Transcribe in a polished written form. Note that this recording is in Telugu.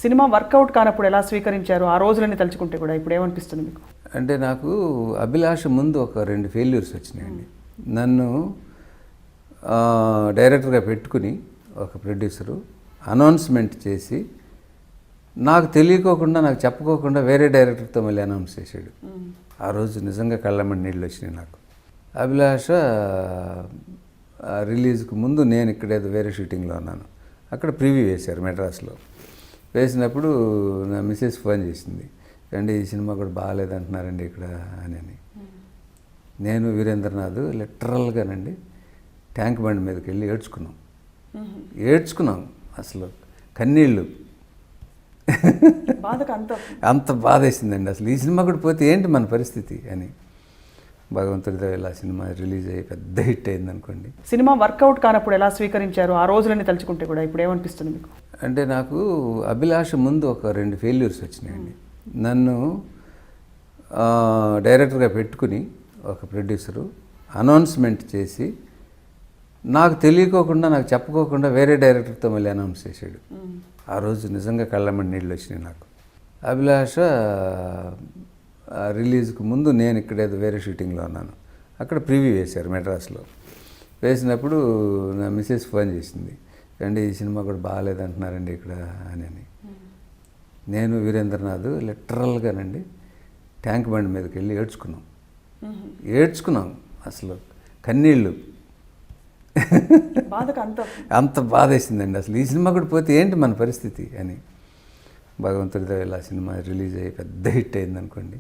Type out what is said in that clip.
సినిమా వర్కౌట్ కానప్పుడు ఎలా స్వీకరించారు? ఆ రోజులన్నీ తలుచుకుంటే కూడా ఇప్పుడు ఏమనిపిస్తుంది మీకు? అంటే నాకు అభిలాష ముందు ఒక 2 ఫెయిల్యూర్స్ వచ్చినాయండి. నన్ను డైరెక్టర్గా పెట్టుకుని ఒక ప్రొడ్యూసరు అనౌన్స్మెంట్ చేసి నాకు తెలియకోకుండా, నాకు చెప్పుకోకుండా వేరే డైరెక్టర్తో మళ్ళీ అనౌన్స్ చేశాడు. ఆ రోజు నిజంగా కళ్ళమ్మడి నీళ్ళు వచ్చినాయి నాకు. అభిలాష రిలీజ్కి ముందు నేను ఇక్కడ ఏదో వేరే షూటింగ్లో ఉన్నాను. అక్కడ ప్రివ్యూ వేశారు మెడ్రాస్లో. వేసినప్పుడు నా మిసెస్ ఫోన్ చేసింది, అండి ఈ సినిమా కూడా బాగాలేదంటున్నారండి ఇక్కడ అని. నేను వీరేంద్రనాథ్ లిటరల్గానండి ట్యాంక్ బండ్ మీదకి వెళ్ళి ఏడ్చుకున్నాం అసలు కన్నీళ్ళు. అంత బాధ వేసిందండి అసలు. ఈ సినిమా కూడా పోతే ఏంటి మన పరిస్థితి అని. భగవంతుడితో ఇలా సినిమా రిలీజ్ అయ్యి పెద్ద హిట్ అయింది అనుకోండి. సినిమా వర్కౌట్ కానప్పుడు ఎలా స్వీకరించారు? ఆ రోజులన్నీ తలుచుకుంటే కూడా ఇప్పుడు ఏమనిపిస్తుంది మీకు? అంటే నాకు అభిలాష ముందు ఒక 2 ఫెయిల్యూర్స్ వచ్చినాయండి. నన్ను డైరెక్టర్గా పెట్టుకుని ఒక ప్రొడ్యూసరు అనౌన్స్మెంట్ చేసి నాకు తెలియకోకుండా, నాకు చెప్పుకోకుండా వేరే డైరెక్టర్తో మళ్ళీ అనౌన్స్ చేశాడు. ఆ రోజు నిజంగా కళ్ళమ్మడి నీళ్ళు వచ్చినాయి నాకు. అభిలాష రిలీజ్కి ముందు నేను ఇక్కడ ఏదో వేరే షూటింగ్లో ఉన్నాను. అక్కడ ప్రివ్యూ వేశారు మెడ్రాస్లో. వేసినప్పుడు నా మిసెస్ ఫోన్ చేసింది, అండి ఈ సినిమా కూడా బాగాలేదంటున్నారండి ఇక్కడ అని. నేను వీరేంద్రనాథ్ లిటరల్గానండి ట్యాంక్ బండ్ మీదకి వెళ్ళి ఏడ్చుకున్నాం అసలు కన్నీళ్ళు. అంత బాధ వేసిందండి అసలు. ఈ సినిమా కూడా పోతే ఏంటి మన పరిస్థితి అని. భగవంతుడితో ఇలా సినిమా రిలీజ్ అయ్యి పెద్ద హిట్ అయింది అనుకోండి.